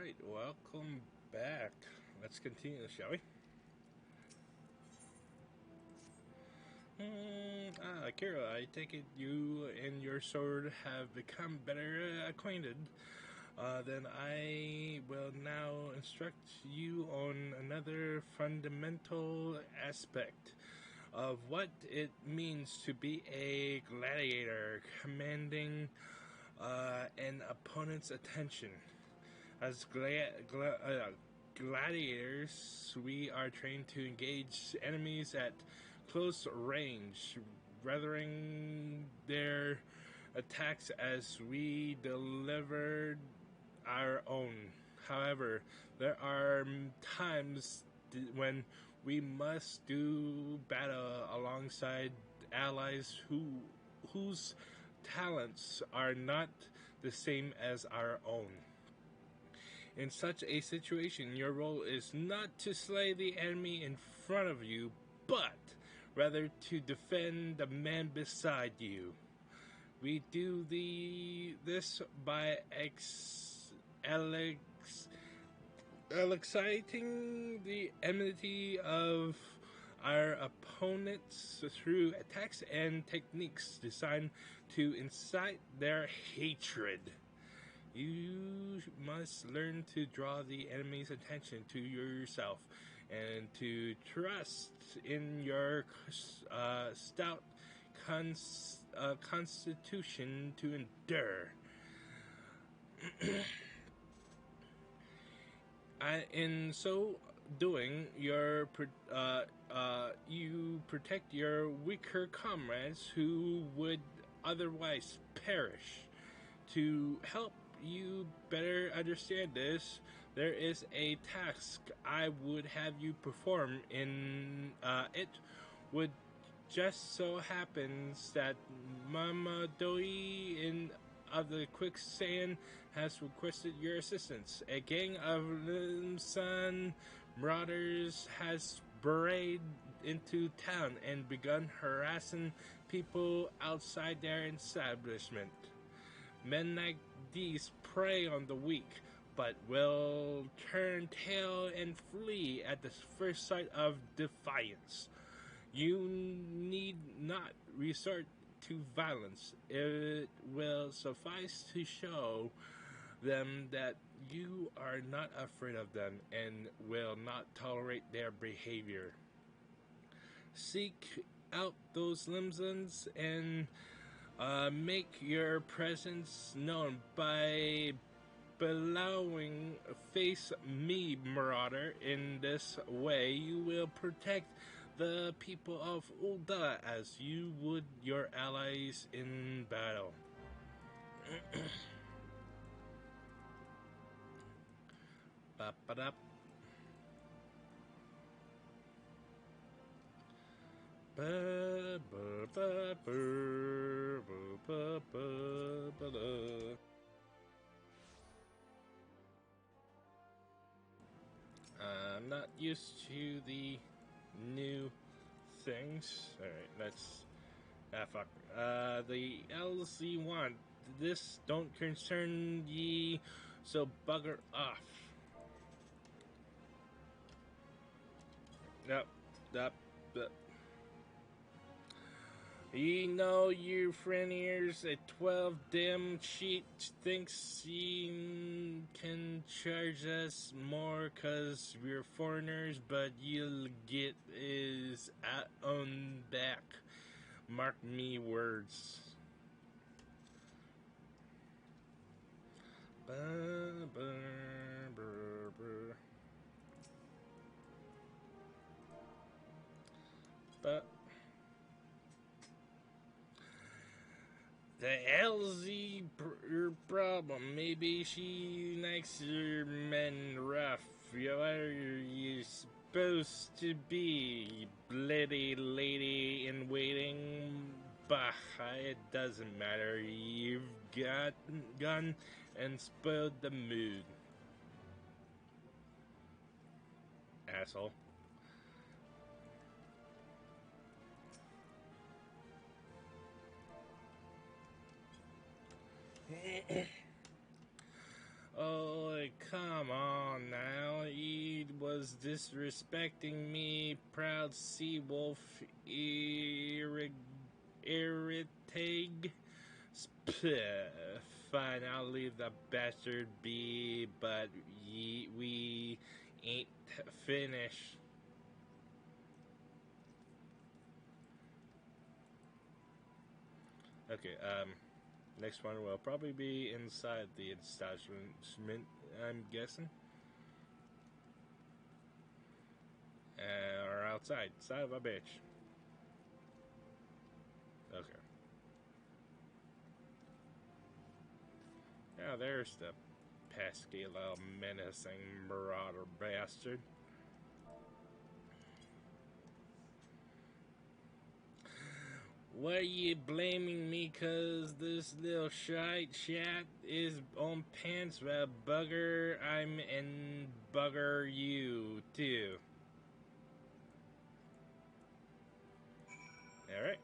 Alright, welcome back. Let's continue, shall we? Kira, I take it you and your sword have become better acquainted. Then I will now instruct you on another fundamental aspect of what it means to be a gladiator, commanding an opponent's attention. As gladiators, we are trained to engage enemies at close range, weathering their attacks as we delivered our own. However, there are times when we must do battle alongside allies whose talents are not the same as our own. In such a situation, your role is not to slay the enemy in front of you, but rather to defend the man beside you. We do this by exciting the enmity of our opponents through attacks and techniques designed to incite their hatred. You must learn to draw the enemy's attention to yourself and to trust in your stout constitution to endure. In so doing, you protect your weaker comrades who would otherwise perish. To help you better understand this, there is a task I would have you perform. It would just so happens that Mama Doi of the Quicksand has requested your assistance. A gang of Limsan marauders has burrowed into town and begun harassing people outside their establishment. Men like these prey on the weak, but will turn tail and flee at the first sight of defiance. You need not resort to violence. It will suffice to show them that you are not afraid of them and will not tolerate their behavior. Seek out those Limsons and make your presence known by bellowing, "Face me, marauder." In this way, you will protect the people of Ulda as you would your allies in battle. Ba-ba-da. I'm not used to the new things. Alright, let's... fuck. The LZ1. This don't concern ye, so bugger off. Yep. You know your friend here's a 12 dim sheet thinks he can charge us more 'cause we're foreigners, but you'll get his own back. Mark me words. But the LZ problem. Maybe she likes your men rough. What are you supposed to be? Bloody lady in waiting? Bah, it doesn't matter. You've got gone and spoiled the mood. Asshole. Oh, come on. was disrespecting me, proud sea wolf irritate. Fine, I'll leave the bastard be, but we ain't finished. Okay, next one will probably be inside the establishment, I'm guessing. Or outside. Son of a bitch. Okay. Now there's the pesky little menacing marauder bastard. What are you blaming me cause this little shite chat is on pants? Well, bugger, I'm and bugger you too. Alright.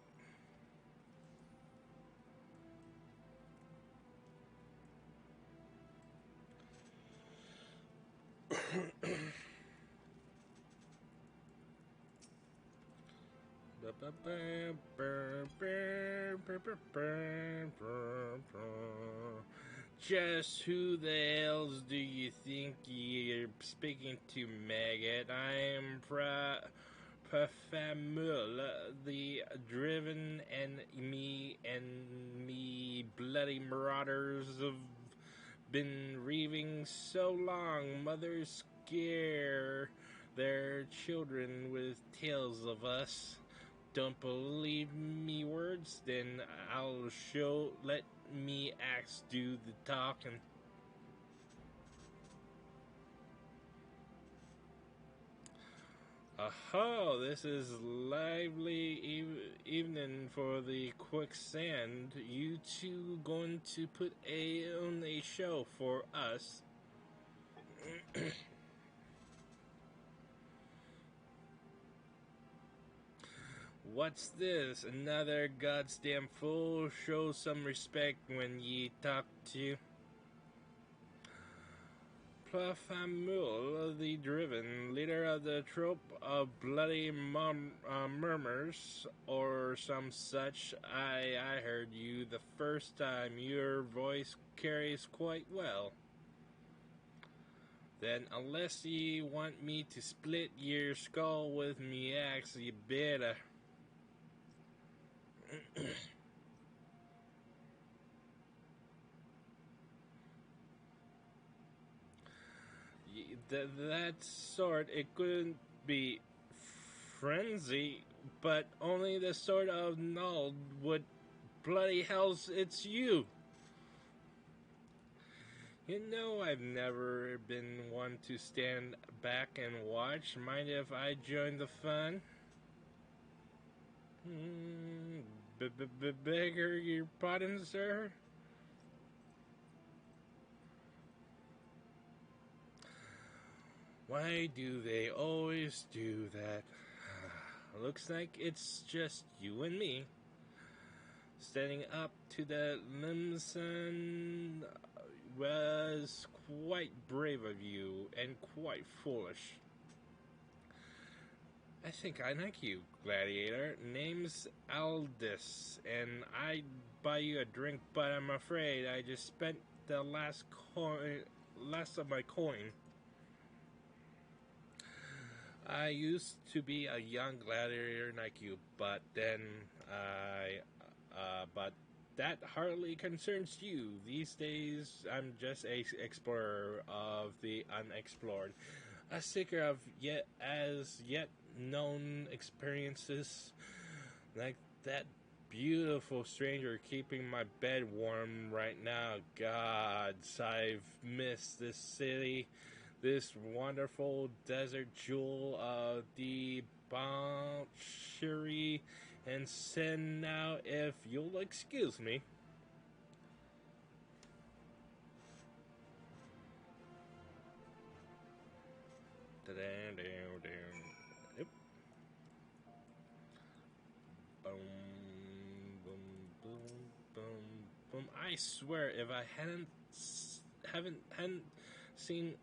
Just who the hells do you think you're speaking to, maggot? I'm Pafamul, the driven, and me bloody marauders have been reaving so long. Mothers scare their children with tales of us. Don't believe me words? Then I'll let me acts do the talking. Aha, this is lively evening for the quicksand. You two going to put on a show for us. What's this? Another goddamn fool? Show some respect when ye talk to Plafamul, the driven, leader of the troop of bloody murmurs, or some such. I heard you the first time. Your voice carries quite well. Then, unless ye want me to split your skull with me axe, ye better. That sort, it couldn't be frenzy, but only the sort of null would. Bloody hells, it's you! You know, I've never been one to stand back and watch. Mind if I join the fun? Beggar your pardon, sir? Why do they always do that? Looks like it's just you and me. Standing up to the Limson was quite brave of you and quite foolish. I think I like you, gladiator. Name's Aldous, and I'd buy you a drink, but I'm afraid I just spent the last of my coin. I used to be a young gladiator like you, but then but that hardly concerns you. These days, I'm just a explorer of the unexplored, a seeker of yet known experiences, like that beautiful stranger keeping my bed warm right now. Gods, I've missed this city, this wonderful desert jewel of debauchery and sin. Now, if you'll excuse me. Yep. Boom, boom, boom, boom, boom. I swear, if I hadn't seen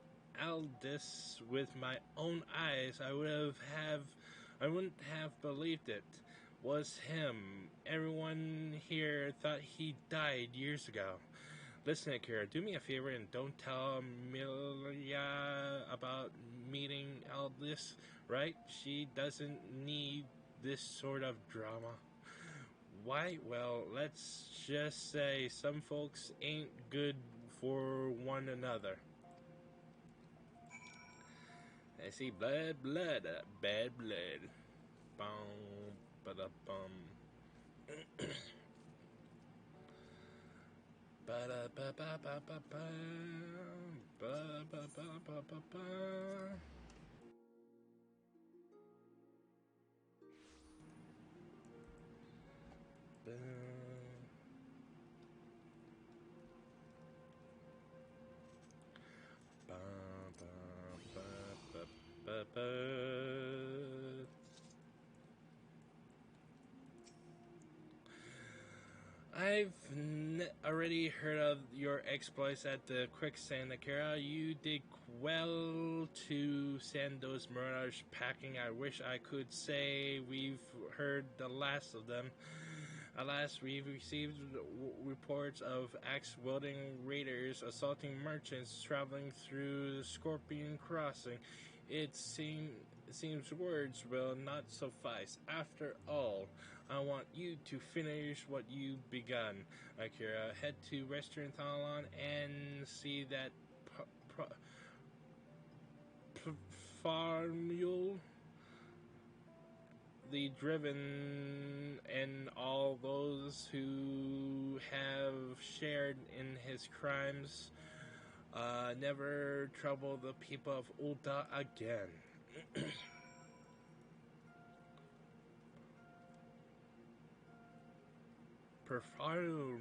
all this with my own eyes, I wouldn't have believed it was him. Everyone here thought he died years ago. Listen, Akira, do me a favor and don't tell Amelia about meeting Aldous, right? She doesn't need this sort of drama. Why? Well, let's just say some folks ain't good for one another. I see blood, bad blood. Boom, ba-da-bum. Ba-da-ba-ba-ba-ba-ba. Ba-ba-ba-ba-ba-ba. I've already heard of your exploits at the quicksand, Akira. You did well to send those marauders packing. I wish I could say we've heard the last of them. Alas, we've received reports of axe-wielding raiders assaulting merchants traveling through Scorpion Crossing. It seems words will not suffice. After all, I want you to finish what you've begun, Akira. Head to Western Thailand and see that farm mule, the driven, and all those who have shared in his crimes. Never trouble the people of Ulta again. Perform.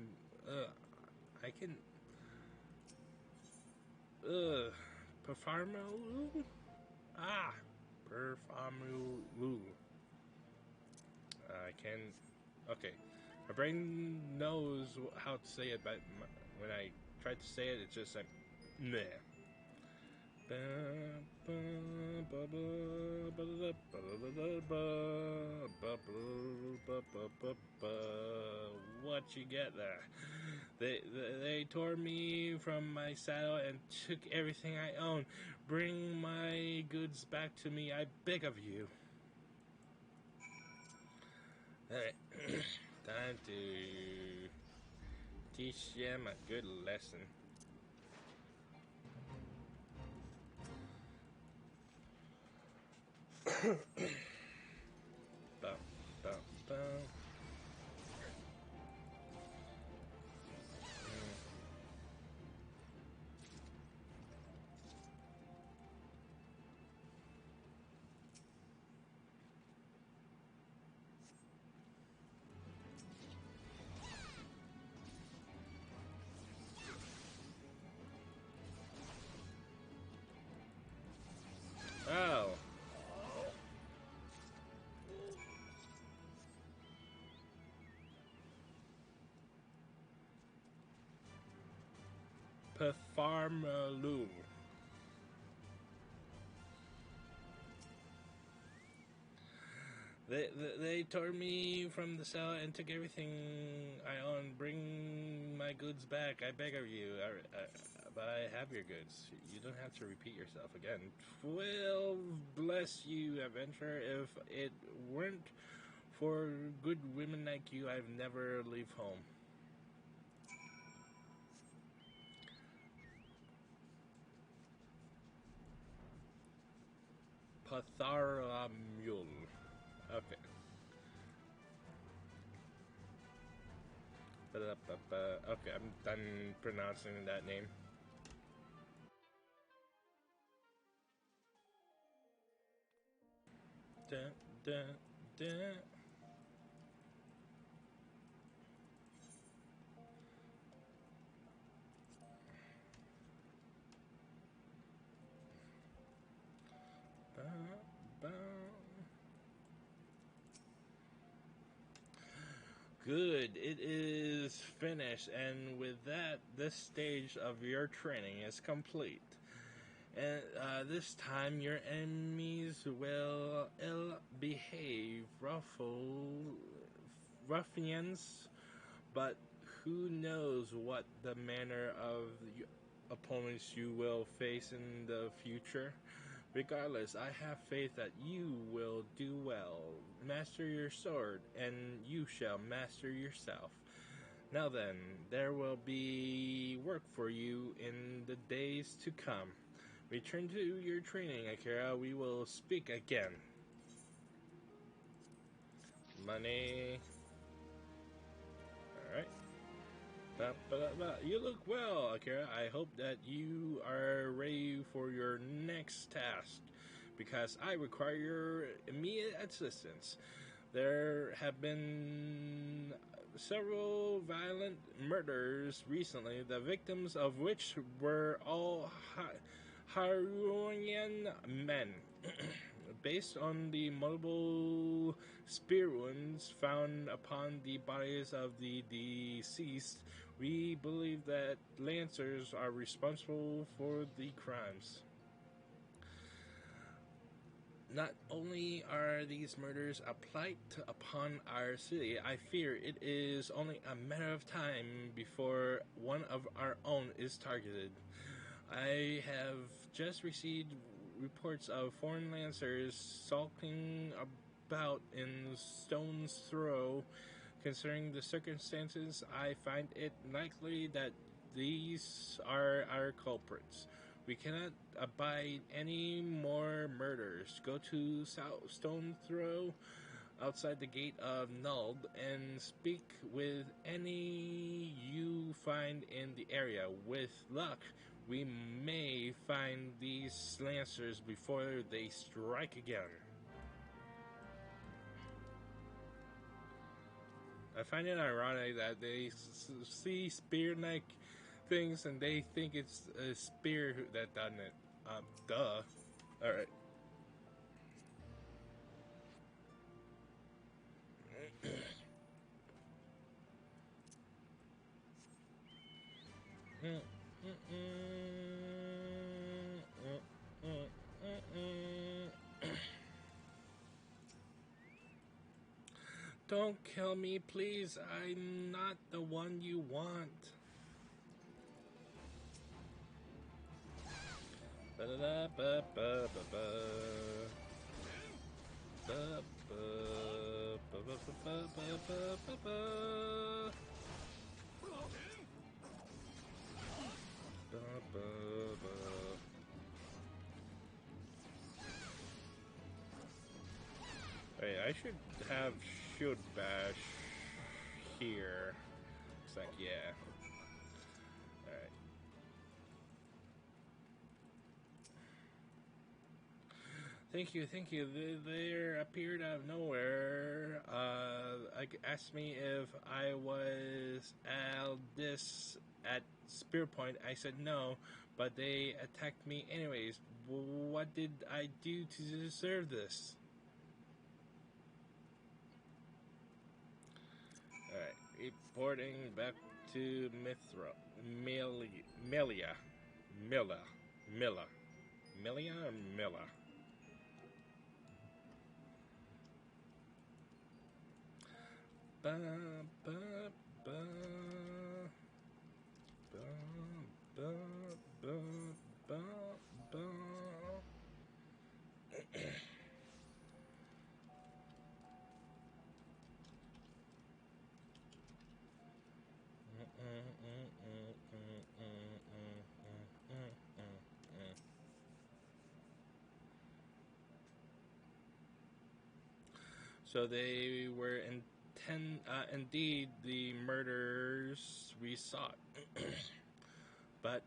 I can. Performu. Ah, performu. I can. Okay, my brain knows how to say it, but when I try to say it, it's just like meh. What you get there? They tore me from my saddle and took everything I own. Bring my goods back to me, I beg of you. Alright, time to teach them a good lesson. Bow, bow, bow. Oh. Perfarmaloo. They tore me from the cell and took everything I own. Bring my goods back, I beg of you. But I have your goods. You don't have to repeat yourself again. Well, bless you, adventurer. If it weren't for good women like you, I'd never leave home. Patharamule. Okay. Okay, I'm done pronouncing that name. Dun, dun, dun. Good, it is finished, and with that, this stage of your training is complete. And this time, your enemies will ill-behave, ruffians, but who knows what the manner of opponents you will face in the future. Regardless, I have faith that you will do well. Master your sword, and you shall master yourself. Now then, there will be work for you in the days to come. Return to your training, Akira. We will speak again. Money. Alright. You look well, Akira. I hope that you are ready for your next task, because I require your immediate assistance. There have been several violent murders recently, the victims of which were all Haruyan men. Based on the multiple spear wounds found upon the bodies of the deceased, we believe that Lancers are responsible for the crimes. Not only are these murders a plight upon our city, I fear it is only a matter of time before one of our own is targeted. I have just received reports of foreign Lancers sulking about in Stone's Throw. Considering the circumstances, I find it likely that these are our culprits. We cannot abide any more murders. Go to Stone Throw outside the gate of Null and speak with any you find in the area. With luck, we may find these Lancers before they strike again. I find it ironic that they see spear-like things and they think it's a spear that done it. Duh. Alright. Don't kill me, please. I'm not the one you want. Wait, I should have Shield Bash here. Looks like, yeah. Alright. Thank you. There appeared out of nowhere. Asked me if I was Aldis at Spear Point. I said no, but they attacked me anyways. What did I do to deserve this? Alright, reporting back to Milla or Milla? Ba, ba, ba, ba, ba, ba, ba, ba. So they were indeed the murders we sought. But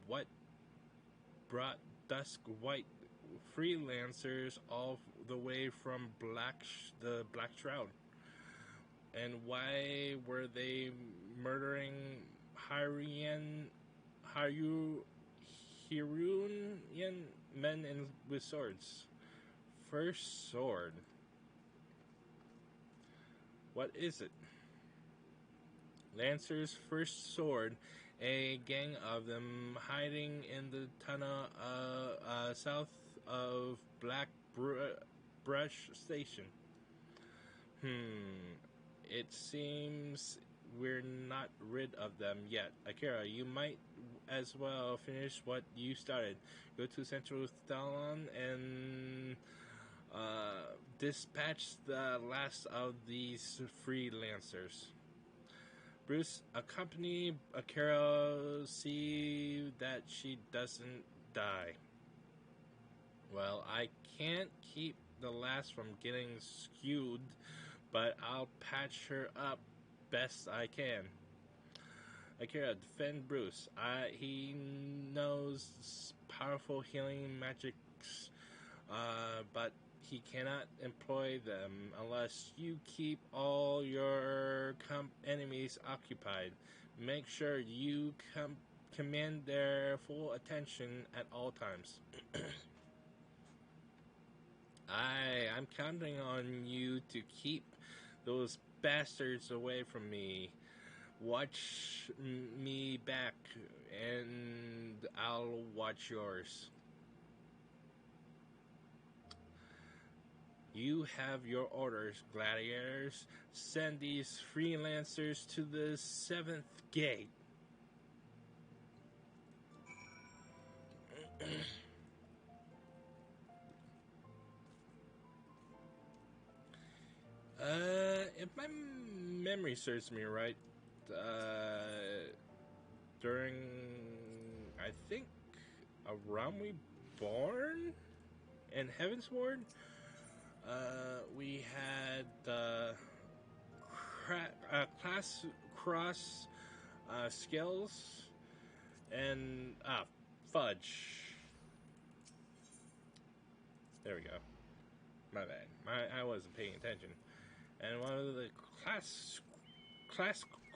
what brought Dusk White freelancers all the way from the Black Shroud? And why were they murdering Hirunian men with swords? First sword. What is it? Lancer's first sword a gang of them hiding in the tunnel south of Brush Station. It seems we're not rid of them yet. Akira, you might as well finish what you started. Go to Central Thalon and dispatch the last of these freelancers. Bruce, accompany Akira, see that she doesn't die. Well, I can't keep the last from getting skewed, but I'll patch her up best I can. Akira, defend Bruce. He knows powerful healing magics, but he cannot employ them unless you keep all your enemies occupied. Make sure you command their full attention at all times. I'm counting on you to keep those bastards away from me. Watch me back, and I'll watch yours. You have your orders, gladiators. Send these freelancers to the 7th gate. If my memory serves me right, during, I think, around we born in Heavensward, we had class cross skills and fudge. There we go. My bad. I wasn't paying attention. And one of the class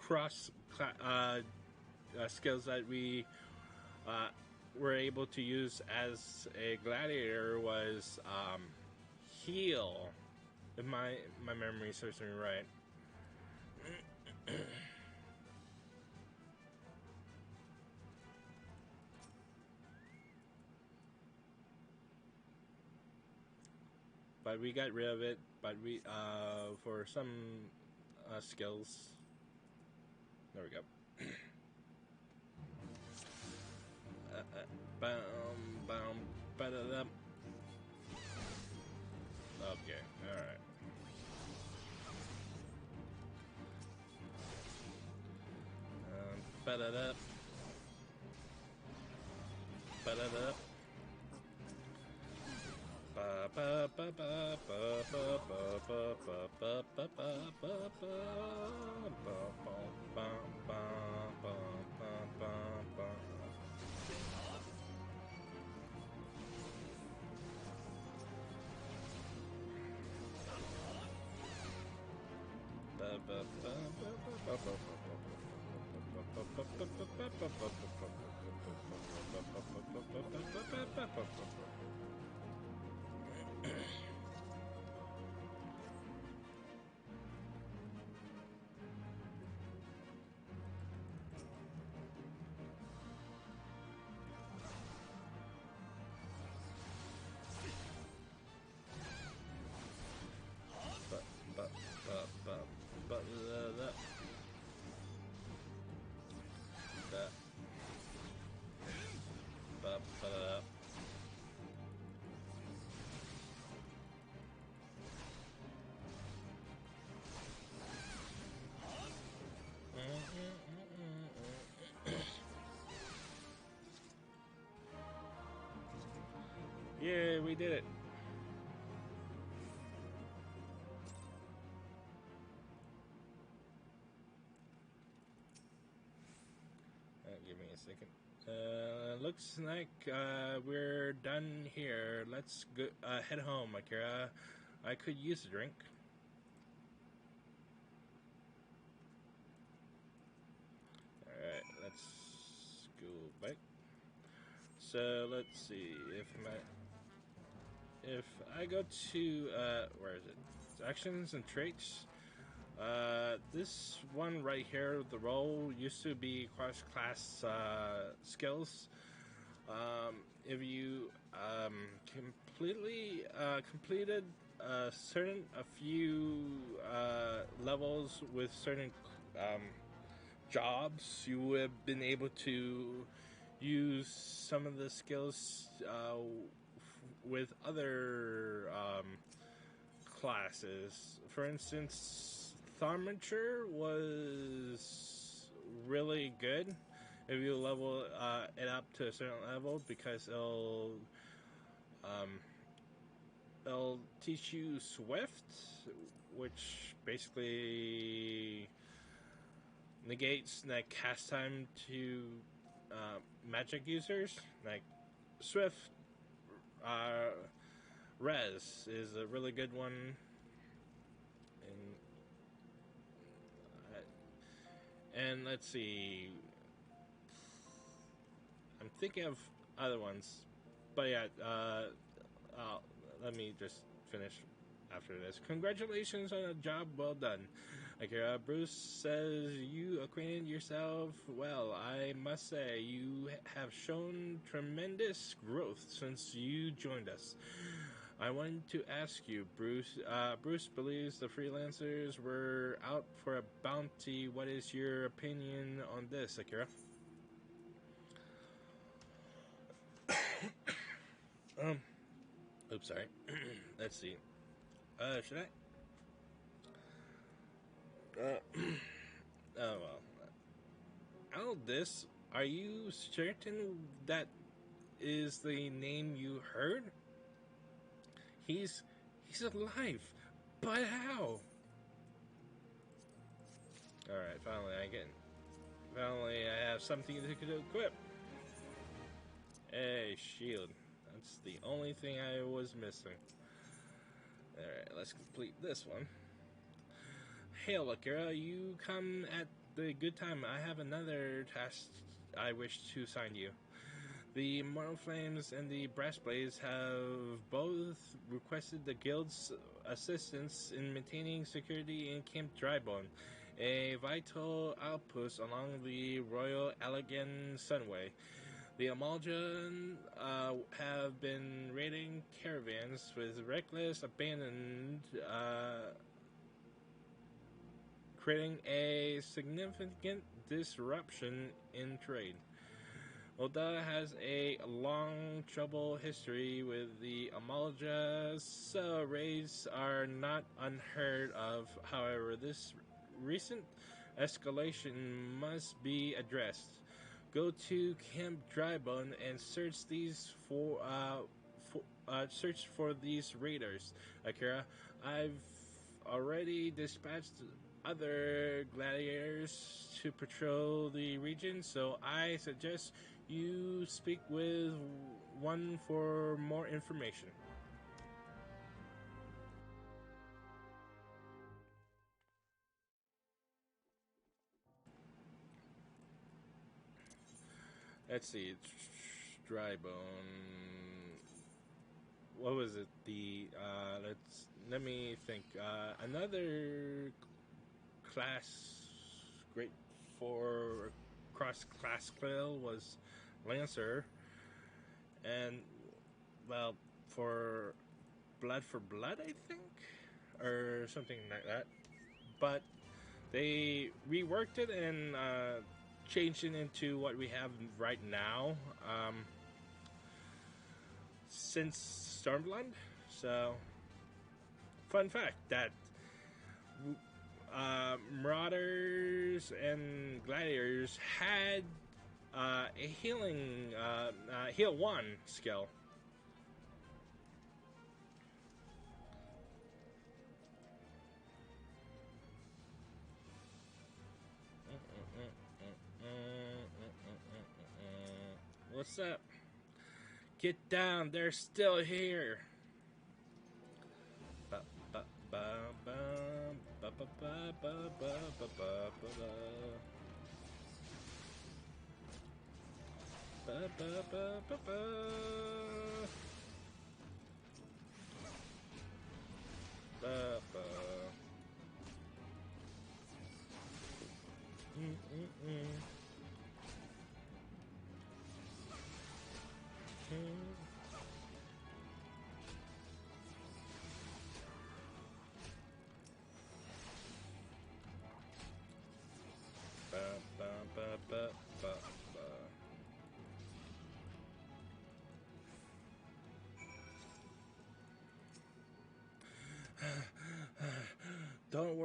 cross skills that we were able to use as a gladiator was heal. If my memory serves me right. But we got rid of it. But we for some skills. There we go. Okay, alright. Ba-da-da. Ba-da-da. Yeah, we did it. Give me a second. Looks like we're done here. Let's go head home, Akira. I could use a drink. Alright, let's go back. So let's see if I go to where is it? Actions and traits. This one right here, the role used to be cross-class skills. If you completed a few levels with certain um, jobs, you would have been able to use some of the skills with other classes. For instance, Thaumaturge was really good if you level it up to a certain level because um, it'll teach you Swift, which basically negates like cast time to magic users. Like Swift uh, Res is a really good one, and let's see. I'm thinking of other ones, but yeah. Let me just finish after this. Congratulations on a job well done. Akira Bruce says you acquainted yourself well. I must say you have shown tremendous growth since you joined us. I wanted to ask you, Bruce. Bruce believes the freelancers were out for a bounty. What is your opinion on this, Akira? Oops, sorry. Let's see. Should I? Oh well. Aldous, are you certain that is the name you heard? He's he's alive, but how? All right, finally I have something to equip. Hey, shield. That's the only thing I was missing. All right, let's complete this one. Hail, Akira, you come at the good time. I have another task I wish to assign you. The Mortal Flames and the Brass Blades have both requested the Guild's assistance in maintaining security in Camp Drybone, a vital outpost along the Royal Allegan Sunway. The Amaljan have been raiding caravans with reckless abandon, creating a significant disruption in trade. Oda has a long troubled history with the Amalja, so raids are not unheard of. However, this recent escalation must be addressed. Go to Camp Drybone and search for these raiders. Akira, I've already dispatched other gladiators to patrol the region, so I suggest you speak with one for more information. Let's see. Dry bone. What was it? Let me think. Another class great for cross class kill was Lancer, and well, for blood, I think, or something like that. But they reworked it and changed it into what we have right now since Stormblood. So, fun fact that Marauders and Gladiators had a heal 1 skill. What's up? Get down, they're still here.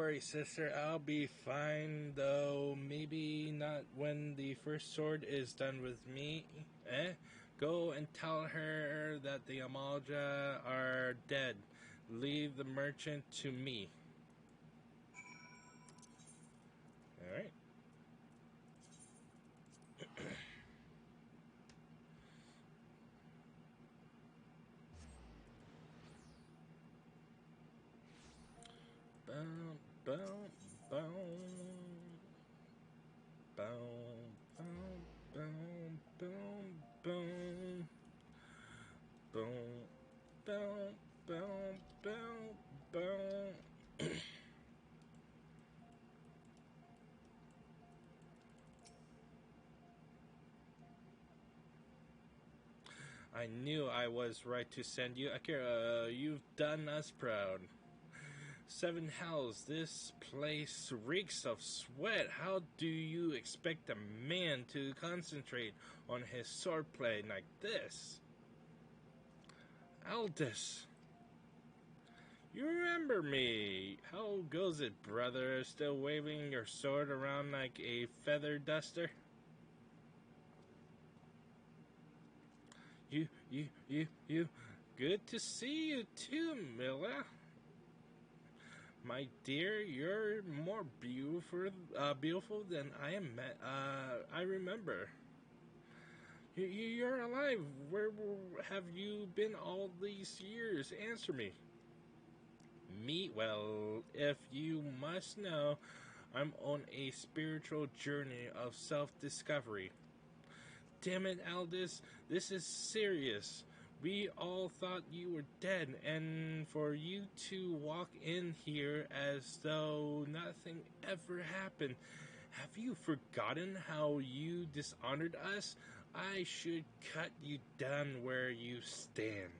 worry, sister. I'll be fine, though maybe not when the first sword is done with me. Eh? Go and tell her that the Amalja are dead. Leave the merchant to me. Alright. Boom, boom, boom. Boom, boom, boom, boom, boom. Boom, boom, boom, boom, boom. I knew I was right to send you. Akira, you've done us proud. Seven hells, this place reeks of sweat. How do you expect a man to concentrate on his swordplay like this? Aldous, you remember me. How goes it, brother? Still waving your sword around like a feather duster? You. Good to see you too, Milla. My dear, you're more beautiful than I remember. You're alive. Where have you been all these years? Answer me. Me? Well, if you must know, I'm on a spiritual journey of self-discovery. Damn it, Aldous, this is serious. We all thought you were dead, and for you to walk in here as though nothing ever happened. Have you forgotten how you dishonored us? I should cut you down where you stand.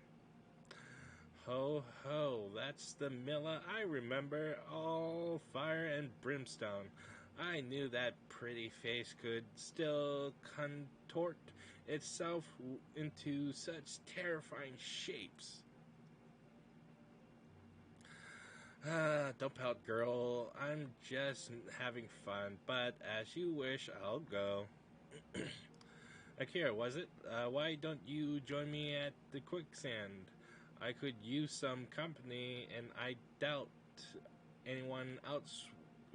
Ho ho, that's the Milla I remember, all fire and brimstone. I knew that pretty face could still contort itself into such terrifying shapes. Don't pout, girl. I'm just having fun, but as you wish, I'll go. Akira, was it? Why don't you join me at the quicksand? I could use some company, and I doubt anyone else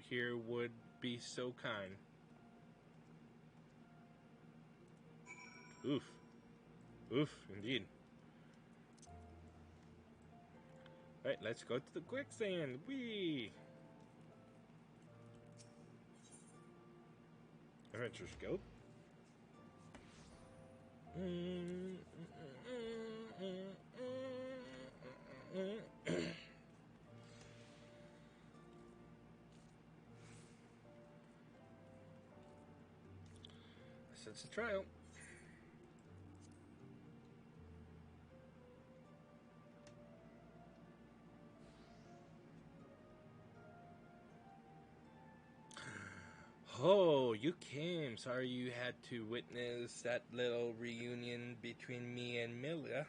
here would be so kind. Oof. Oof, indeed. Right, let's go to the quicksand. Whee! Adventure Scout. It's a trial. Oh, you came. Sorry you had to witness that little reunion between me and Milia.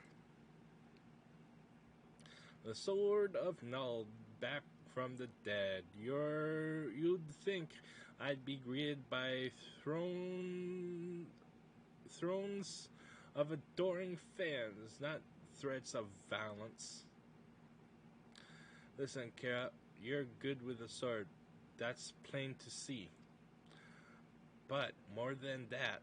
The Sword of Null, back from the dead. You'd think I'd be greeted by thrones of adoring fans, not threats of violence. Listen, Kara, you're good with a sword. That's plain to see. But more than that,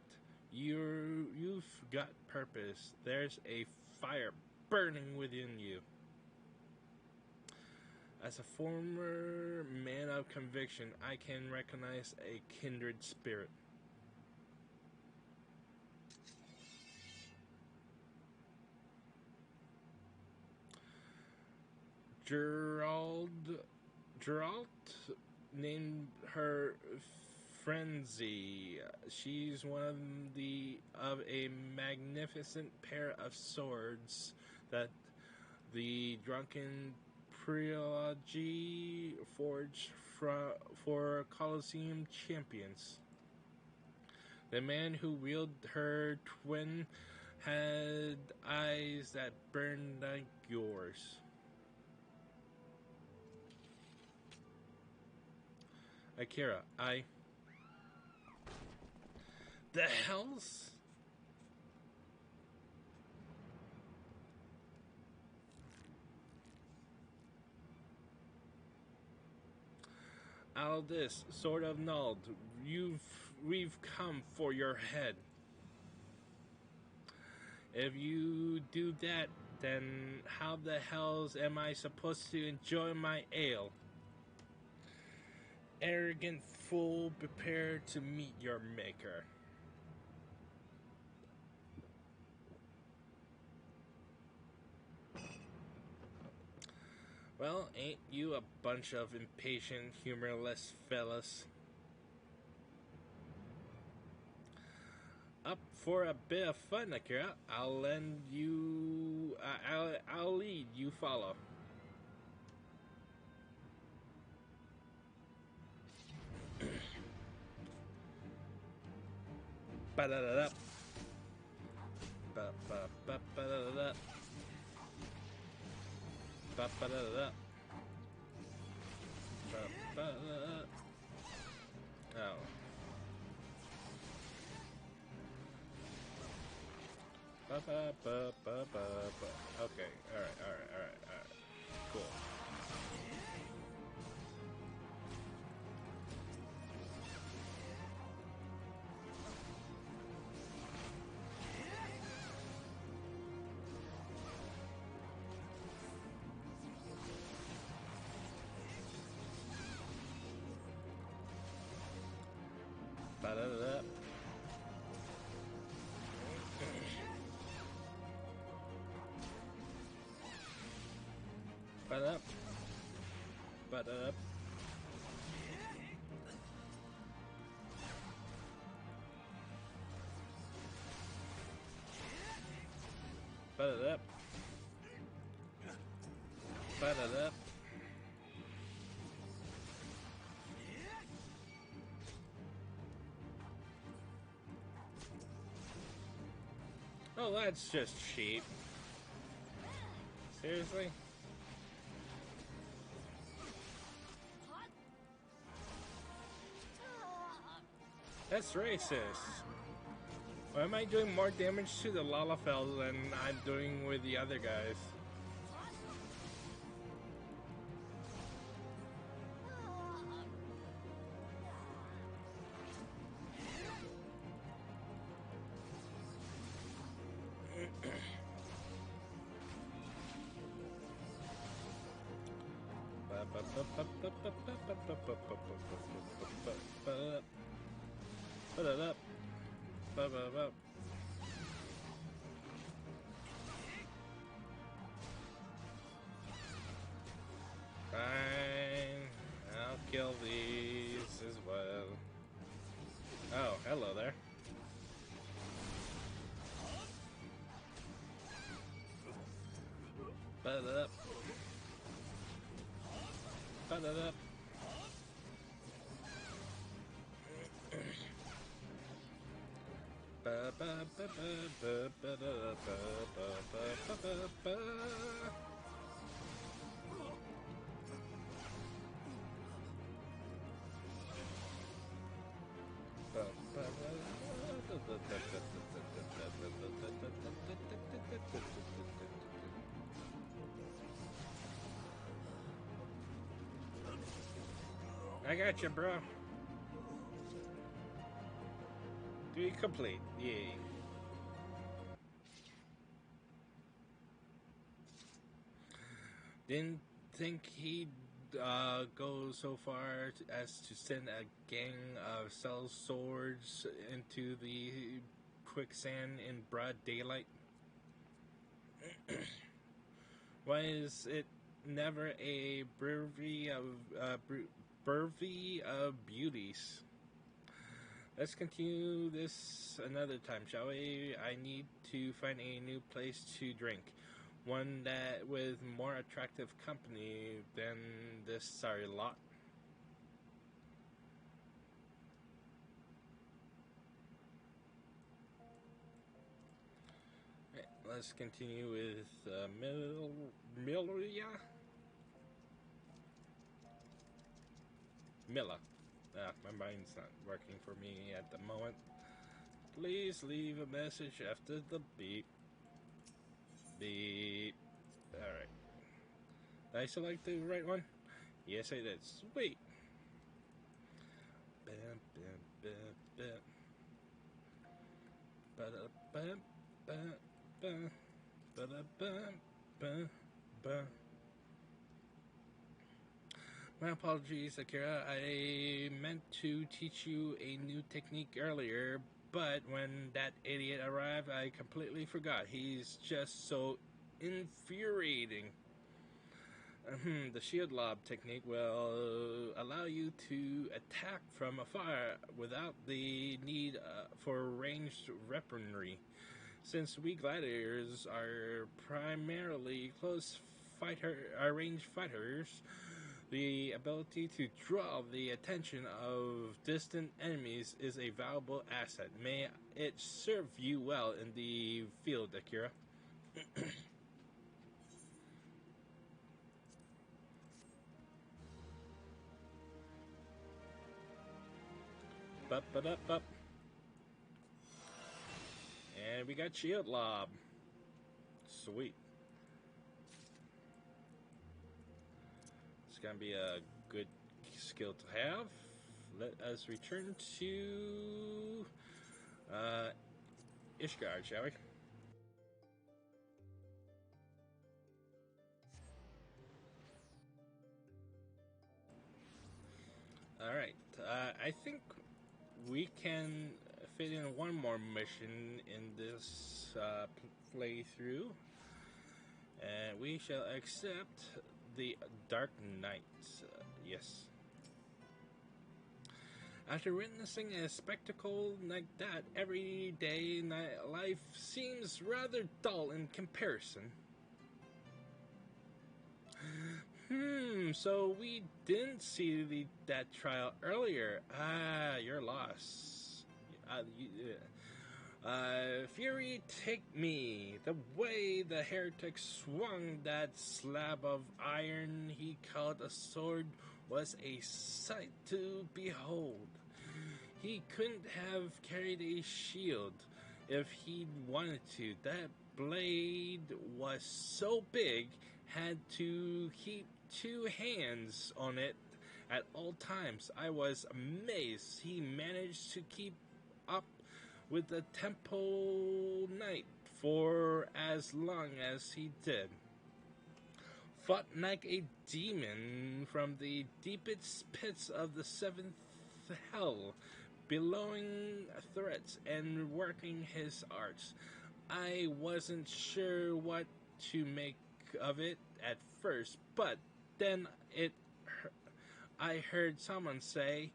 you've got purpose. There's a fire burning within you. As a former man of conviction, I can recognize a kindred spirit. Geralt named her Frenzy. She's one of a magnificent pair of swords that the drunken Prilogy forged for Colosseum champions. The man who wielded her twin had eyes that burned like yours. Akira, I... The hells? Aldis, Sword of Null, we've come for your head. If you do that, then how the hells am I supposed to enjoy my ale? Arrogant fool, prepare to meet your maker. Well, ain't you a bunch of impatient, humorless fellas? Up for a bit of fun, Akira. I'll lend you. I'll lead. You follow. Ba da da da. Ba ba ba ba da da da. Ba ba da da da. Ba ba da da. Oh. Ba ba ba ba ba ba. Okay. All right. Cool. Ba da da da. Ba da. Ba da da. Ba da da. Ba da da. Oh, that's just cheap. Seriously? That's racist. Why am I doing more damage to the Lalafell than I'm doing with the other guys? Fine, I'll kill these as well. Oh, hello there. Ba-da-da. Ba-da-da. I got you, bro. Duty complete. Yay. Didn't think he'd go so far as to send a gang of sell swords into the quicksand in broad daylight. Why is it never a bevy of beauties? Let's continue this another time, shall we? I need to find a new place to drink. One that with more attractive company than this sorry lot. Right, let's continue with Milla. My mind's not working for me at the moment. Please leave a message after the beep. Beep. Alright. Did I select the right one? Yes, I did. Sweet. Bam, bam, bam, bam. Ba-da-bam, bam, bam. Ba-da-bam, bam, bam. My apologies, Akira. I meant to teach you a new technique earlier, but when that idiot arrived, I completely forgot. He's just so infuriating. The shield lob technique will allow you to attack from afar without the need for ranged weaponry. Since we gladiators are primarily ranged fighters, the ability to draw the attention of distant enemies is a valuable asset. May it serve you well in the field, Akira. Bup, bup, bup, bup. And we got Shield Lob. Sweet. It's gonna be a good skill to have. Let us return to Ishgard, shall we? Alright, I think we can fit in one more mission in this playthrough. And we shall accept the Dark Knight. Yes. After witnessing a spectacle like that, everyday life seems rather dull in comparison. So we didn't see that trial earlier. Ah, you're lost. Fury, take me. The way the heretic swung that slab of iron he called a sword was a sight to behold. He couldn't have carried a shield if he'd wanted to. That blade was so big, had to keep two hands on it at all times. I was amazed he managed to keep up with the Temple Knight for as long as he did. Fought like a demon from the deepest pits of the seventh hell, bellowing threats and working his arts. I wasn't sure what to make of it at first, but then I heard someone say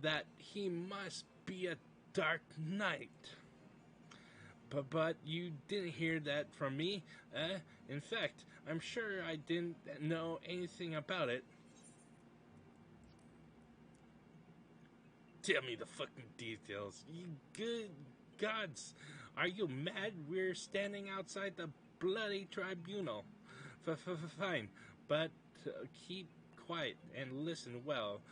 that he must be a Dark Knight. But you didn't hear that from me, eh? In fact, I'm sure I didn't know anything about it. Tell me the fucking details. You good gods. Are you mad we're standing outside the bloody tribunal? Fine, but keep quiet and listen well,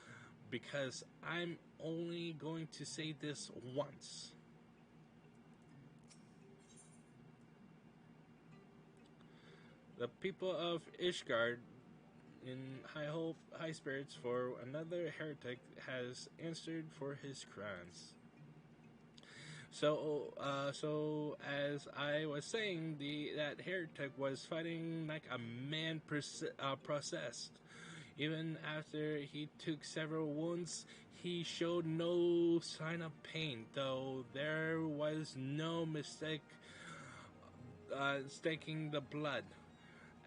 because I'm only going to say this once. The people of Ishgard in high spirits for another heretic has answered for his crimes. So as I was saying, that heretic was fighting like a man possessed. Even after he took several wounds, he showed no sign of pain, though there was no mistaking the blood.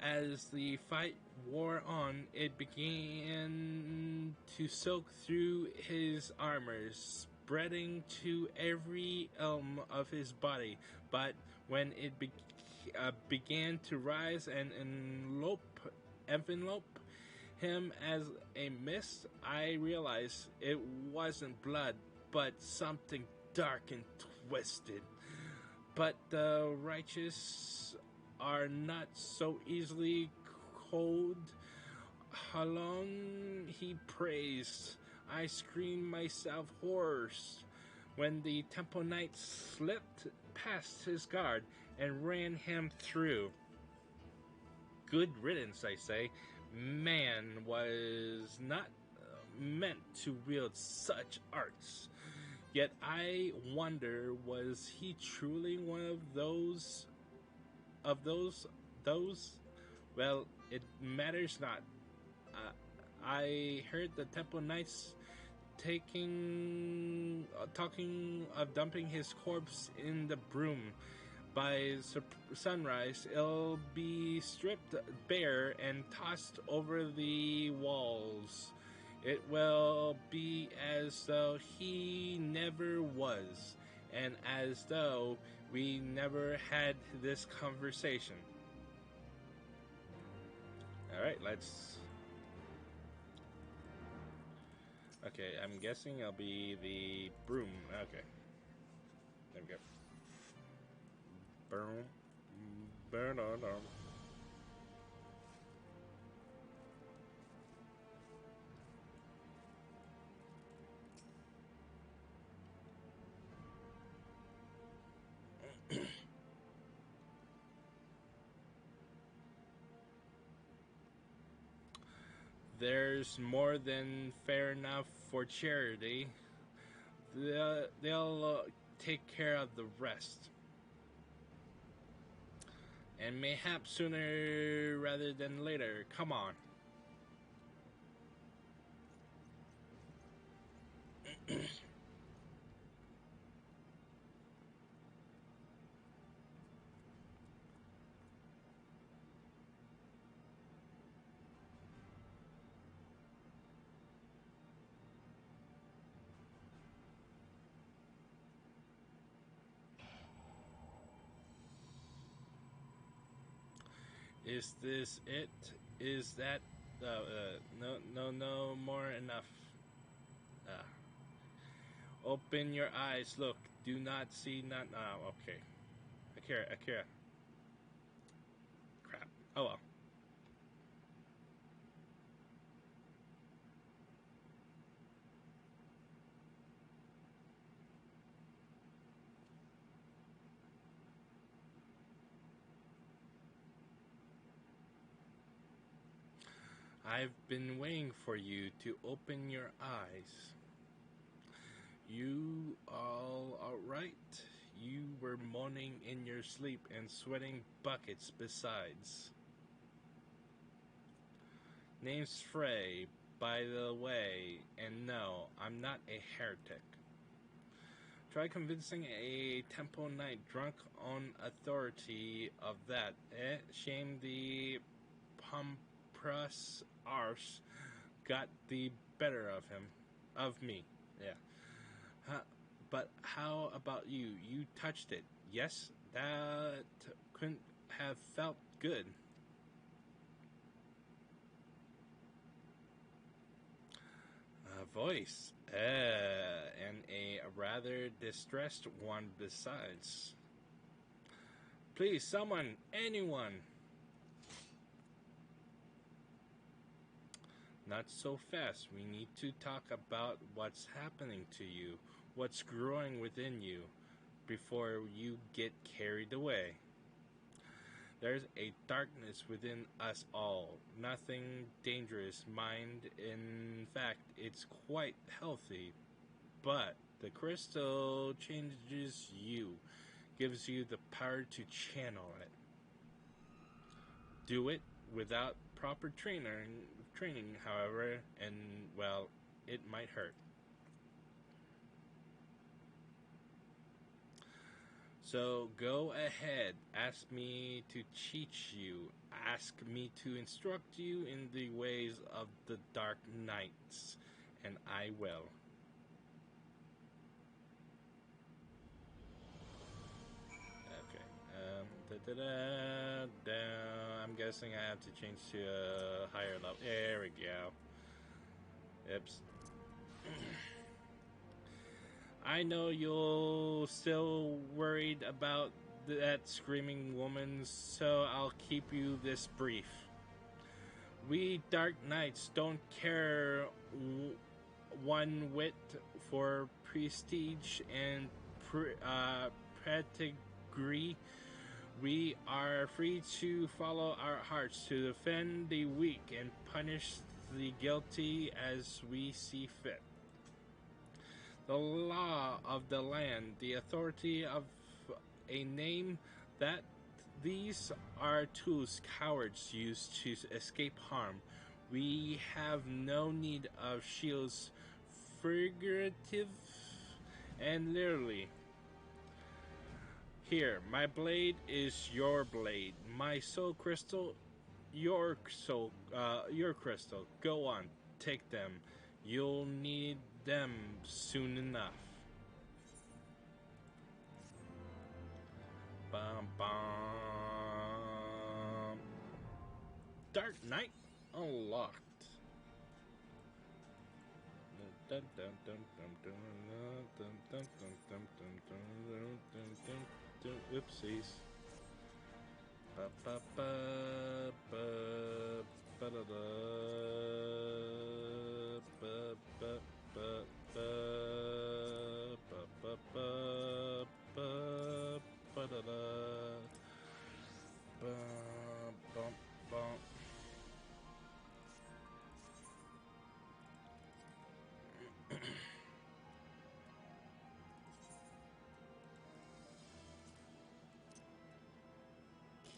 As the fight wore on, it began to soak through his armor, spreading to every elm of his body. But when it began to rise and envelope him as a mist, I realized it wasn't blood, but something dark and twisted. But the righteous are not so easily cold. How long he praised, I screamed myself hoarse when the Temple Knight slipped past his guard and ran him through. Good riddance, I say. Man was not meant to wield such arts. Yet I wonder, was he truly one of those? Of those? Well, it matters not. Uh, I heard the Temple Knights talking of dumping his corpse in the broom. By sunrise, it'll be stripped bare and tossed over the walls. It will be as though he never was, and as though we never had this conversation. Alright, let's... Okay, I'm guessing it'll be the broom. Okay. There we go. Burn. Burn on. There's more than fair enough for charity. They'll take care of the rest. And mayhap sooner rather than later. Come on. Is this it? Is that... no more enough. Open your eyes, look. Do not see, not... okay. Akira. Crap. Oh well. I've been waiting for you to open your eyes. You all alright? You were moaning in your sleep and sweating buckets besides. Name's Frey, by the way, and no, I'm not a heretic. Try convincing a Temple Knight drunk on authority of that, Shame the pompous arse got the better of him. Of me, yeah. But how about you? You touched it. Yes, that couldn't have felt good. A voice, and a rather distressed one besides. Please, someone, anyone. Not so fast. We need to talk about what's happening to you, what's growing within you, before you get carried away. There's a darkness within us all, nothing dangerous, mind. In fact, it's quite healthy. But the crystal changes you, gives you the power to channel it. Do it without proper training, however, and, well, it might hurt. So go ahead, ask me to teach you, ask me to instruct you in the ways of the Dark Knights, and I will. Okay, I'm guessing I have to change to a higher level. There we go. Oops. I know you're still worried about that screaming woman, so I'll keep you this brief. We Dark Knights don't care one wit for prestige and pedigree. We are free to follow our hearts, to defend the weak and punish the guilty as we see fit. The law of the land, the authority of a name, that these are tools cowards use to escape harm. We have no need of shields, figurative and literally. Here, my blade is your blade, my soul crystal, your crystal. Go on, take them. You'll need them soon enough. Bum bum. Dark Knight unlocked. Oopsies.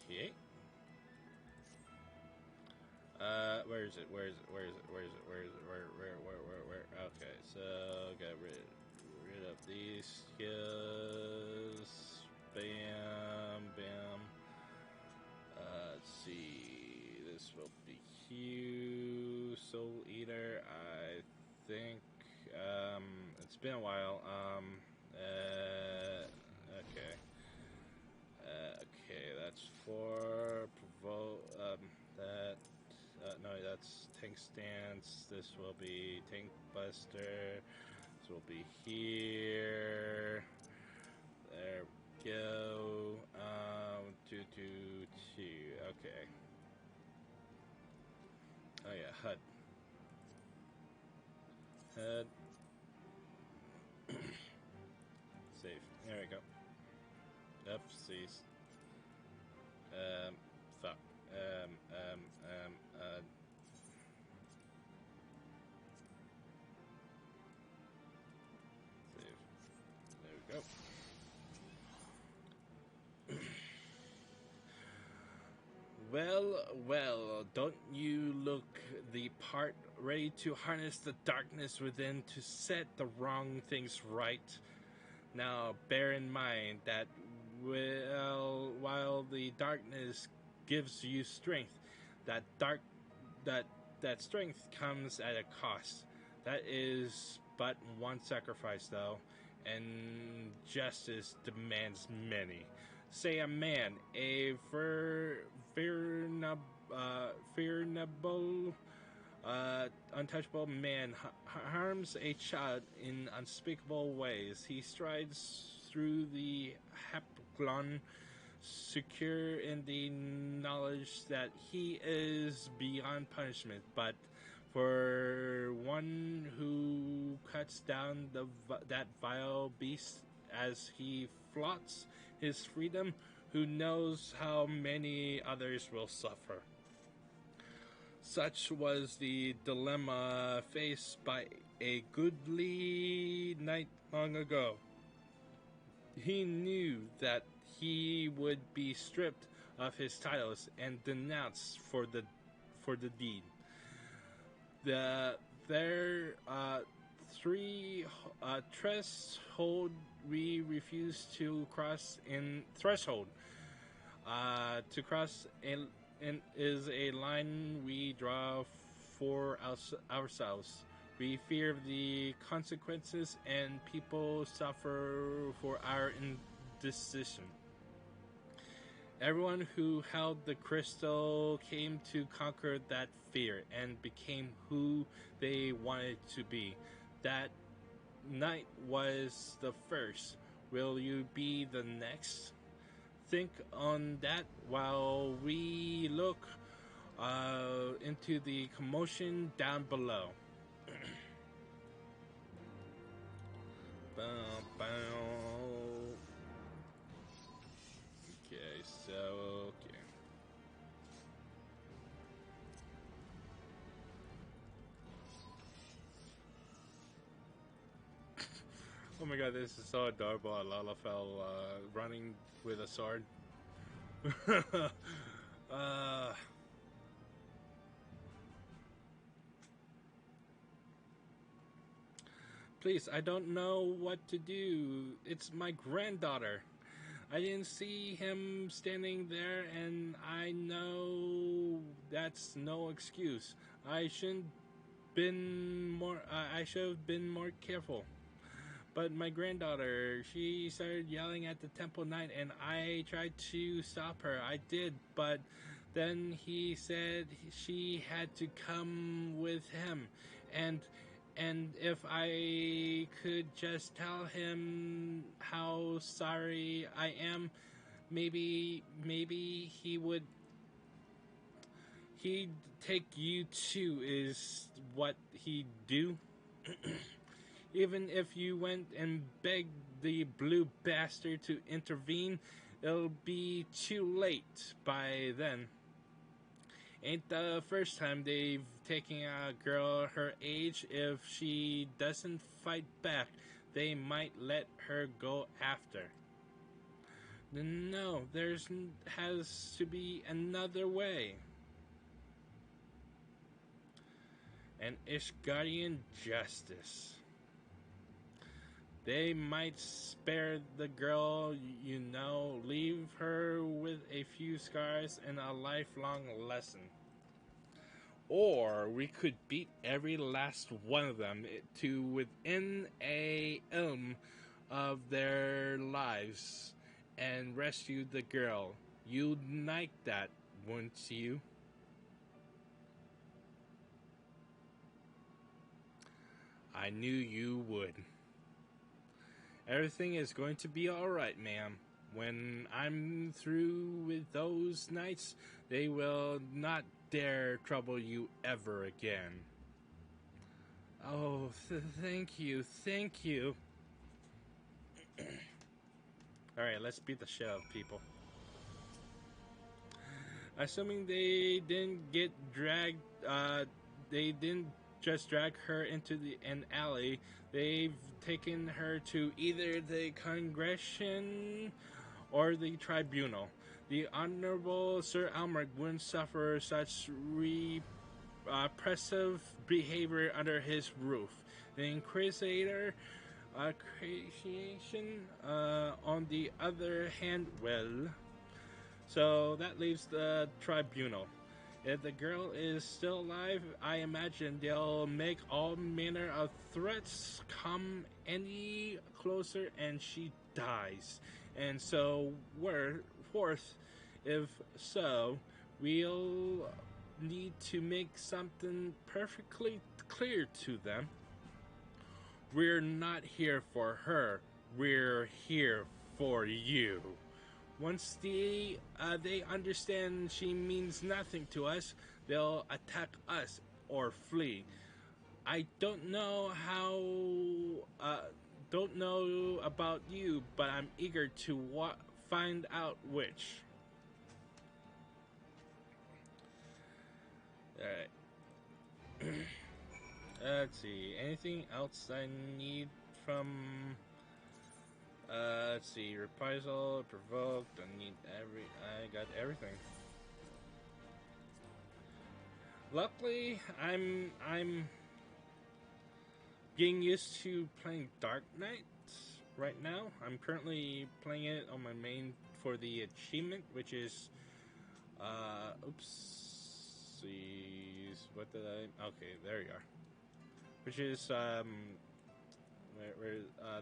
Okay. Where is it? Where is it? Where is it? Where is it? Where is it? Where? Okay, so get rid of these skills. Bam, bam. Let's see. This will be Q Soul Eater. I think. It's been a while. Okay. Okay, that's for provoke. No, that's tank stance. This will be tank buster. This will be here. There we go. 2, 2, 2. Okay. Oh yeah, HUD. HUD. Save. There we go. Oopsies. Fuck. Save. There we go. Well, don't you look the part, ready to harness the darkness within to set the wrong things right? Now, bear in mind that while the darkness gives you strength, that strength comes at a cost. That is but one sacrifice, though, and justice demands many. Say a man, a fearnable, untouchable man harms a child in unspeakable ways. He strides through the Hepglon, secure in the knowledge that he is beyond punishment, but for one who cuts down that vile beast as he flaunts his freedom, who knows how many others will suffer. Such was the dilemma faced by a goodly knight long ago. He knew that he would be stripped of his titles and denounced for the deed. There three threshold we refuse to cross in threshold. To cross in is a line we draw for ourselves. We fear the consequences, and people suffer for our indecision. Everyone who held the crystal came to conquer that fear and became who they wanted to be. That night was the first. Will you be the next? Think on that while we look into the commotion down below. Bow, bow. Okay, so okay. Oh my god, this is so adorable. Lalafell running with a sword. uh, please, I don't know what to do. It's my granddaughter. I didn't see him standing there, and I know that's no excuse. I shouldn't been more. I should have been more careful. But my granddaughter, she started yelling at the temple knight, and I tried to stop her. I did, but then he said she had to come with him, and if I could just tell him how sorry I am, maybe he'd take you too. Is what he'd do. Even if you went and begged the blue bastard to intervene, it'll be too late by then. Ain't the first time they've taken a girl her age. If she doesn't fight back, they might let her go after. No, there's has to be another way. An Ishgardian justice. They might spare the girl, leave her with a few scars and a lifelong lesson. Or we could beat every last one of them to within a ilm of their lives and rescue the girl. You'd like that, wouldn't you? I knew you would. Everything is going to be alright, ma'am. When I'm through with those knights, they will not dare trouble you ever again. Oh, thank you, thank you. Alright, let's beat the shit out of people. Assuming they didn't get dragged, they didn't just drag her into an alley. They've taken her to either the Congregation or the Tribunal. The Honorable Sir Almeric wouldn't suffer such repressive behavior under his roof. The Inquisitor creation, on the other hand, well... So that leaves the Tribunal. If the girl is still alive, I imagine they'll make all manner of threats come any closer and she dies. And so, fourth, if so, we'll need to make something perfectly clear to them. We're not here for her. We're here for you. Once they understand she means nothing to us, they'll attack us or flee. I don't know don't know about you, but I'm eager to find out which. Alright. Let's see. Anything else I need from... let's see, reprisal, provoked, I got everything. Luckily, I'm getting used to playing Dark Knight right now. I'm currently playing it on my main for the achievement, which is, what did I, okay, there you are. Which is,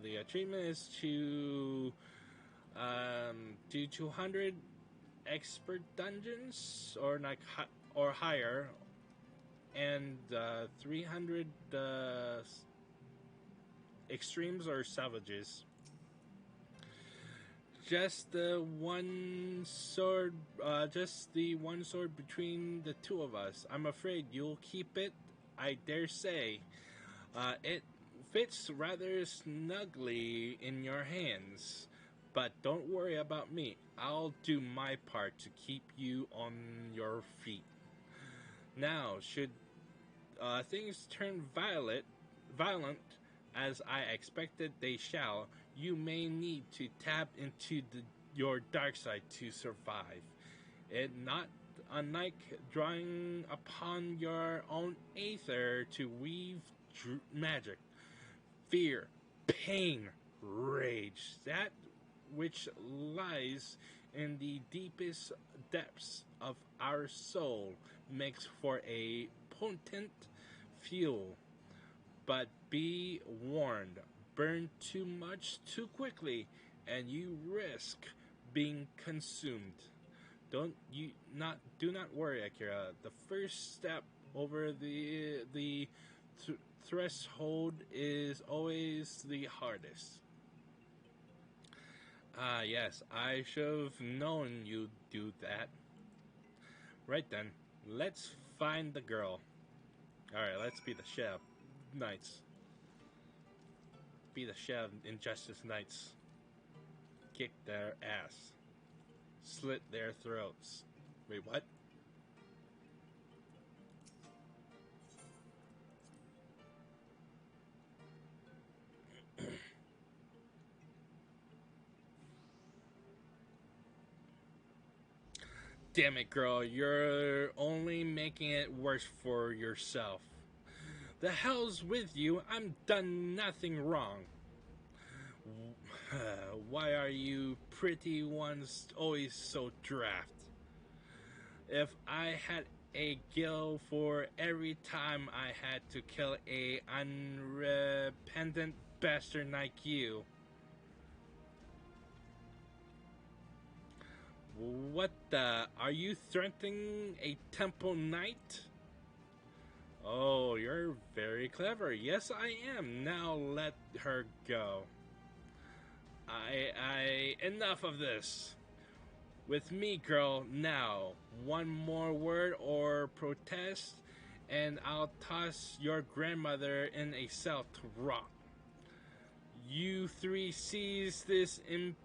the achievement is to do 200 expert dungeons or higher, and 300 extremes or savages. Just the one sword, between the two of us. I'm afraid you'll keep it. I dare say, it fits rather snugly in your hands. But don't worry about me. I'll do my part to keep you on your feet. Now, should things turn violent, as I expected they shall, you may need to tap into your dark side to survive. It not unlike drawing upon your own aether to weave magic, fear, pain, rage, that which lies in the deepest depths of our soul makes for a potent fuel. But be warned, burn too much too quickly, and you risk being consumed. Do not worry, Akira. The first step over the threshold is always the hardest. Ah, yes, I should have known you'd do that. Right then, let's find the girl. Alright, let's be the chef. Knights. Be the chef Injustice Knights. Kick their ass. Slit their throats. Wait, what? Damn it, girl. You're only making it worse for yourself. The hell's with you? I'm done nothing wrong. Why are you pretty ones always so draft? If I had a gill for every time I had to kill a unrepentant bastard like you. What the? Are you threatening a temple knight? Oh, you're very clever. Yes, I am. Now let her go. Enough of this. With me, girl, now. One more word or protest, and I'll toss your grandmother in a cell to rot. You three seize this impeccable.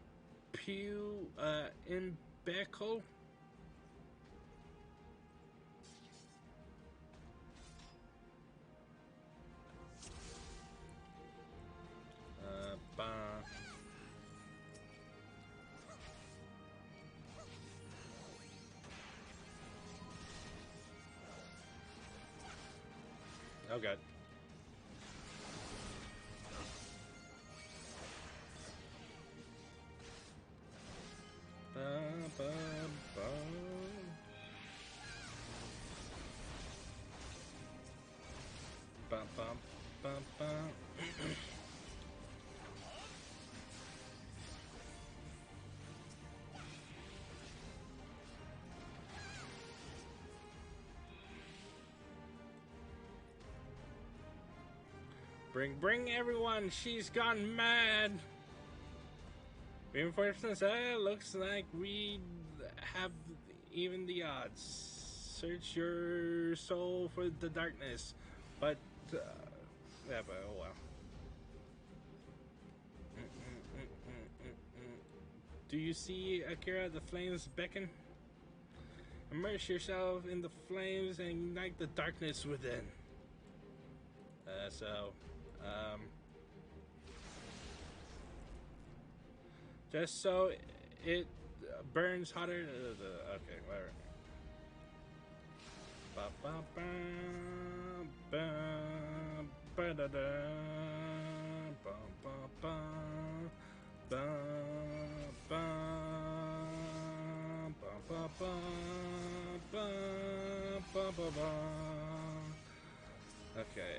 Bah. Oh god. Ba, ba, ba. Ba, ba, ba, ba. Bring everyone, she's gone mad. Reinforcements, looks like we have even the odds. Search your soul for the darkness. But, yeah, but oh well. Do you see, Akira, the flames beckon? Immerse yourself in the flames and ignite the darkness within. Just so it burns hotter. Okay, whatever. Ba ba ba ba ba da da ba ba ba ba ba ba ba ba ba ba ba ba. Okay.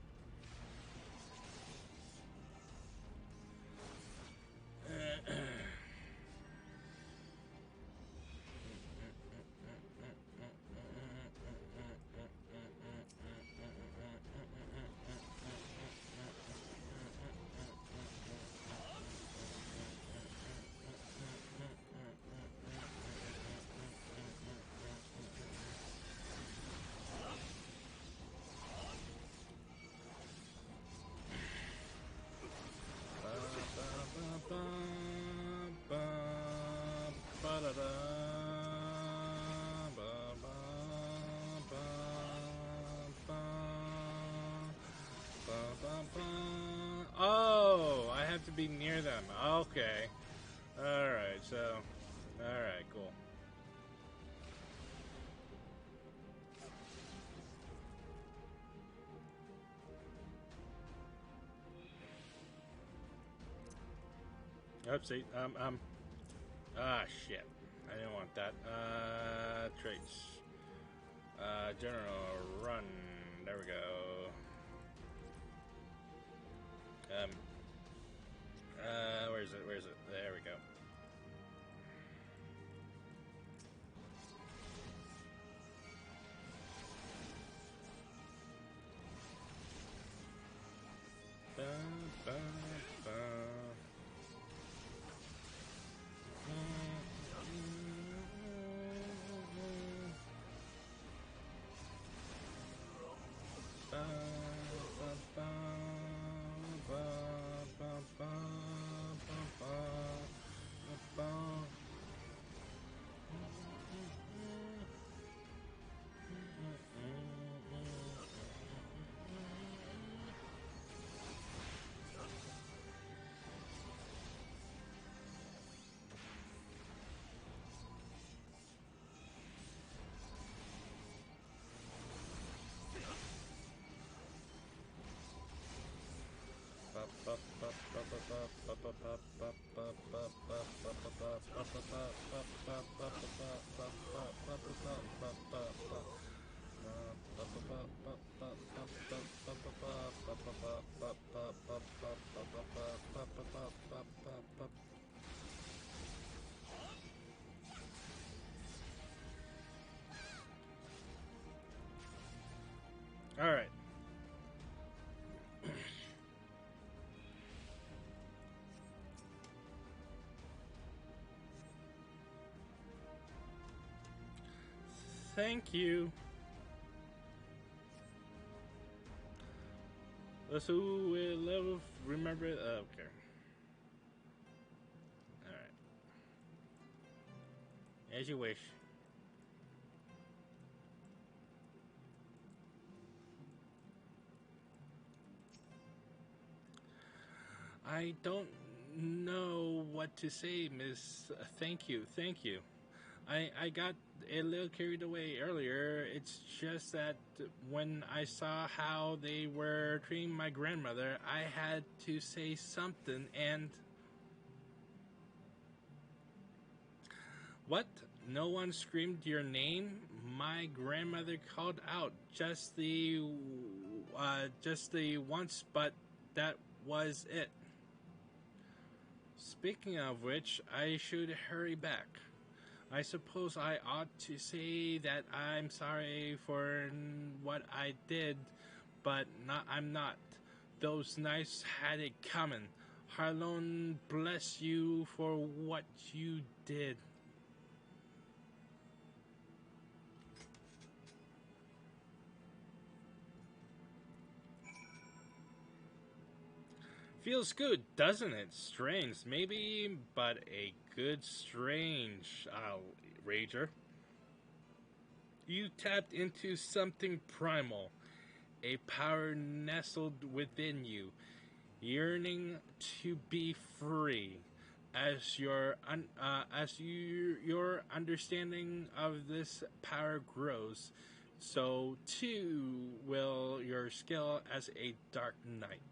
be near them. Okay. Alright, so... Alright, cool. Oopsie. Ah, shit. I didn't want that. Traits. General, run. There we go. Where is it? Where is it? There we go. All right. Thank you. Those who will live, remember it. Okay. All right. As you wish. I don't know what to say, Miss. Thank you. Thank you. I got a little carried away earlier. It's just that when I saw how they were treating my grandmother, I had to say something, and... What? No one screamed your name? My grandmother called out just the once, but that was it. Speaking of which, I should hurry back. I suppose I ought to say that I'm sorry for what I did, but I'm not. Those knights had it coming. Harlon bless you for what you did. Feels good, doesn't it? Strange, maybe, but a good strange, Rager. You tapped into something primal, a power nestled within you, yearning to be free. As your understanding of this power grows, so too will your skill as a dark knight.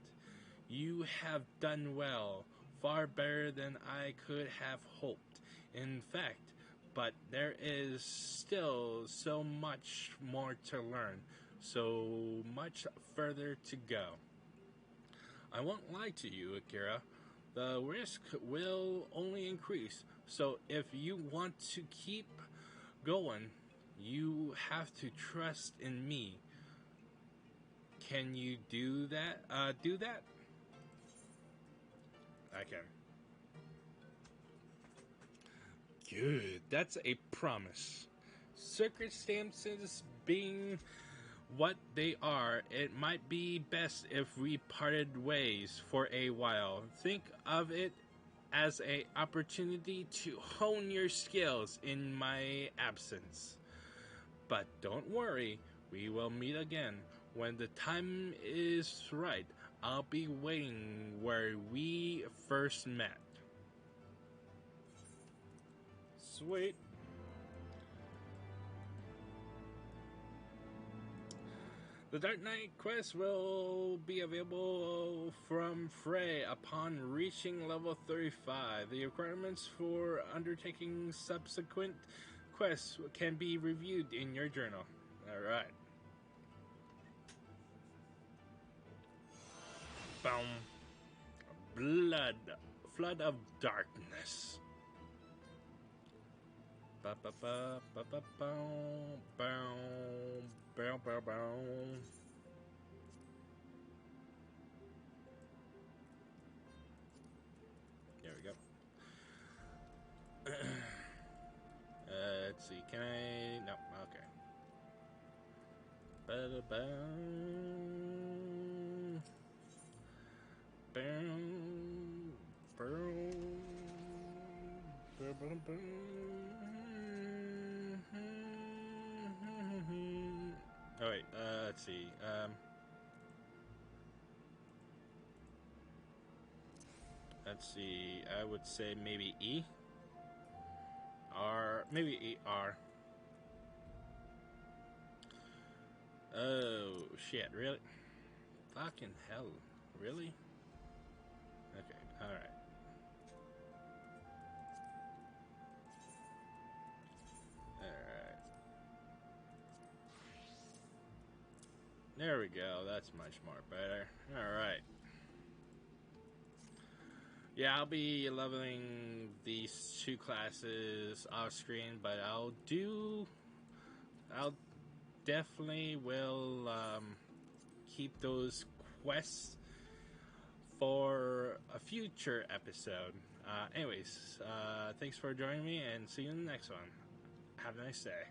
You have done well, far better than I could have hoped, in fact, but there is still so much more to learn, so much further to go. I won't lie to you, Akira. The risk will only increase, so if you want to keep going, you have to trust in me. Can you do that? Do that? I can. Good. That's a promise. Circumstances being what they are, it might be best if we parted ways for a while. Think of it as an opportunity to hone your skills in my absence. But don't worry, we will meet again when the time is right. I'll be waiting where we first met. Sweet. The Dark Knight quest will be available from Frey upon reaching level 35. The requirements for undertaking subsequent quests can be reviewed in your journal. Alright. Boom. Flood of darkness. Ba ba ba ba ba boom boom boom boom boom. There we go. Let's see. Can I? No. Okay. Ba da boom boom boom boom boom. Oh wait, let's see. Let's see. I would say maybe E. R. Maybe E. R. Oh shit! Really? Fucking hell! Really? Okay. All right. There we go. That's much more better. Alright. Yeah, I'll be leveling these two classes off screen, but I'll definitely will keep those quests for a future episode. Anyways, thanks for joining me and see you in the next one. Have a nice day.